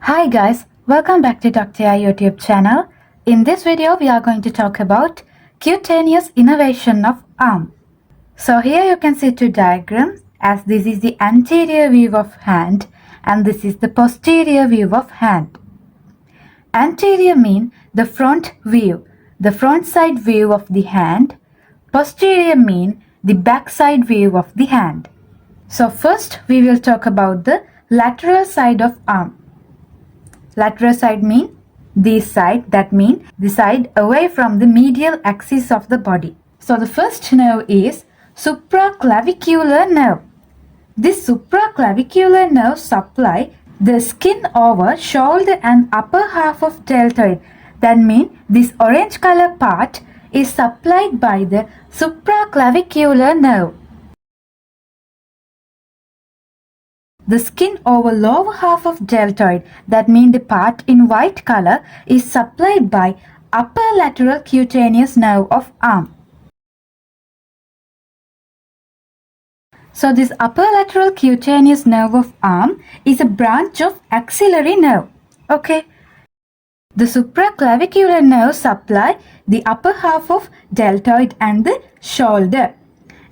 Hi guys, welcome back to CUTANEOUS YouTube channel. In this video, we are going to talk about cutaneous innervation of arm. So here you can see two diagrams, as this is the anterior view of hand and this is the posterior view of hand. Anterior mean the front view, the front side view of the hand. Posterior mean the back side view of the hand. So first we will talk about the lateral side of arm. Lateral side mean this side, that mean the side away from the medial axis of the body. So the first nerve is supraclavicular nerve. This supraclavicular nerve supply the skin over shoulder and upper half of deltoid. That mean this orange color part is supplied by the supraclavicular nerve. The skin over lower half of deltoid, that means the part in white color, is supplied by upper lateral cutaneous nerve of arm. So this upper lateral cutaneous nerve of arm is a branch of axillary nerve. Okay. The supraclavicular nerve supply the upper half of deltoid and the shoulder.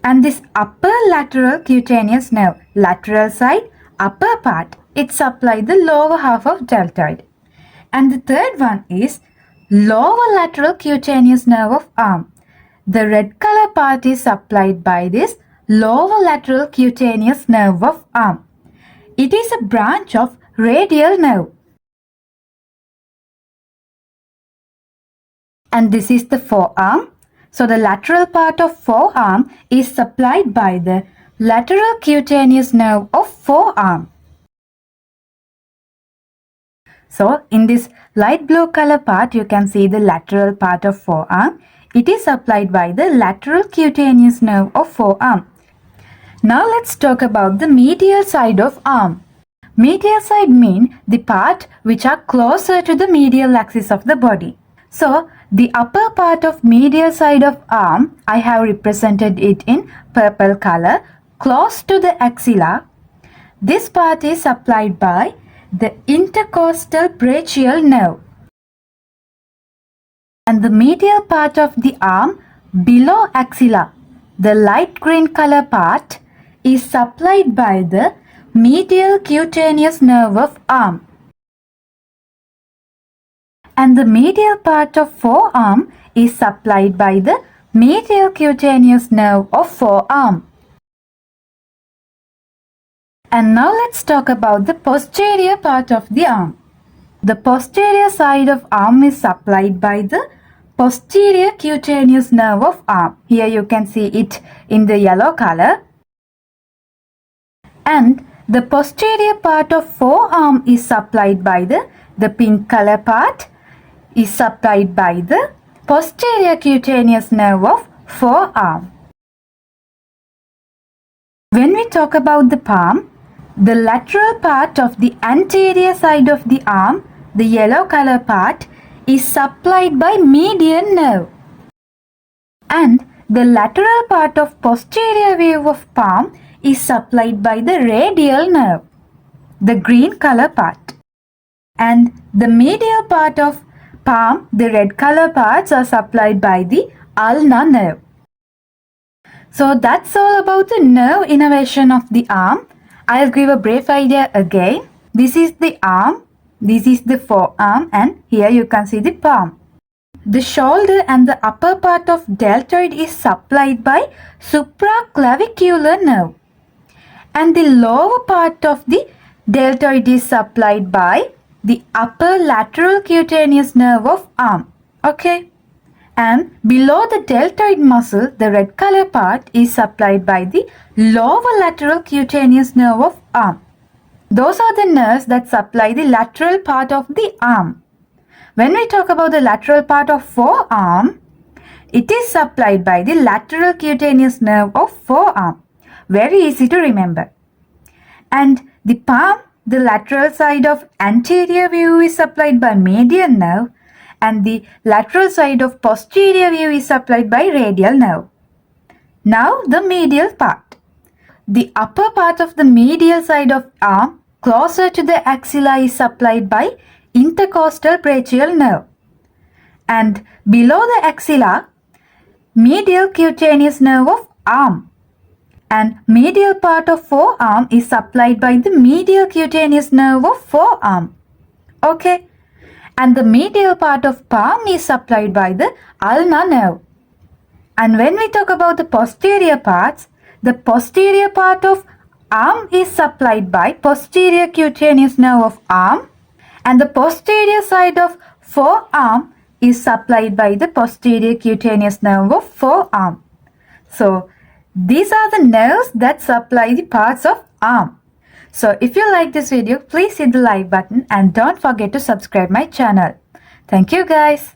And this upper lateral cutaneous nerve, lateral side, upper part, it supplies the lower half of deltoid. And the third one is lower lateral cutaneous nerve of arm. The red color part is supplied by this lower lateral cutaneous nerve of arm. It is a branch of radial nerve. And this is the forearm. So the lateral part of forearm is supplied by the lateral cutaneous nerve of forearm. So in this light blue color part, you can see the lateral part of forearm. It is supplied by the lateral cutaneous nerve of forearm. Now let's talk about the medial side of arm. Medial side mean the part which are closer to the medial axis of the body. So the upper part of medial side of arm, I have represented it in purple color, close to the axilla. This part is supplied by the intercostal brachial nerve. And the medial part of the arm below axilla, the light green color part, is supplied by the medial cutaneous nerve of arm. And the medial part of forearm is supplied by the medial cutaneous nerve of forearm. And now let's talk about the posterior part of the arm. The posterior side of arm is supplied by the posterior cutaneous nerve of arm. Here you can see it in the yellow color. And the posterior part of forearm is supplied by the pink color part is supplied by the posterior cutaneous nerve of forearm. When we talk about the palm, the lateral part of the anterior side of the arm, the yellow color part, is supplied by median nerve. And the lateral part of posterior view of palm is supplied by the radial nerve, the green color part. And the medial part of palm, the red color parts, are supplied by the ulnar nerve. So that's all about the nerve innervation of the arm. I'll give a brief idea again. This is the arm, this is the forearm, and here you can see the palm. The shoulder and the upper part of deltoid is supplied by supraclavicular nerve. And the lower part of the deltoid is supplied by the upper lateral cutaneous nerve of arm. Okay. And below the deltoid muscle, the red color part is supplied by the lower lateral cutaneous nerve of arm. Those are the nerves that supply the lateral part of the arm. When we talk about the lateral part of forearm, it is supplied by the lateral cutaneous nerve of forearm. Very easy to remember. And the palm, the lateral side of anterior view, is supplied by median nerve. And the lateral side of posterior view is supplied by radial nerve. Now the medial part. The upper part of the medial side of arm closer to the axilla is supplied by intercostal brachial nerve. And below the axilla, medial cutaneous nerve of arm. And medial part of forearm is supplied by the medial cutaneous nerve of forearm. Okay. And the medial part of palm is supplied by the ulnar nerve. And when we talk about the posterior parts, the posterior part of arm is supplied by posterior cutaneous nerve of arm, and the posterior side of forearm is supplied by the posterior cutaneous nerve of forearm. So, these are the nerves that supply the parts of arm. So, if you like this video, please hit the like button and don't forget to subscribe my channel. Thank you guys.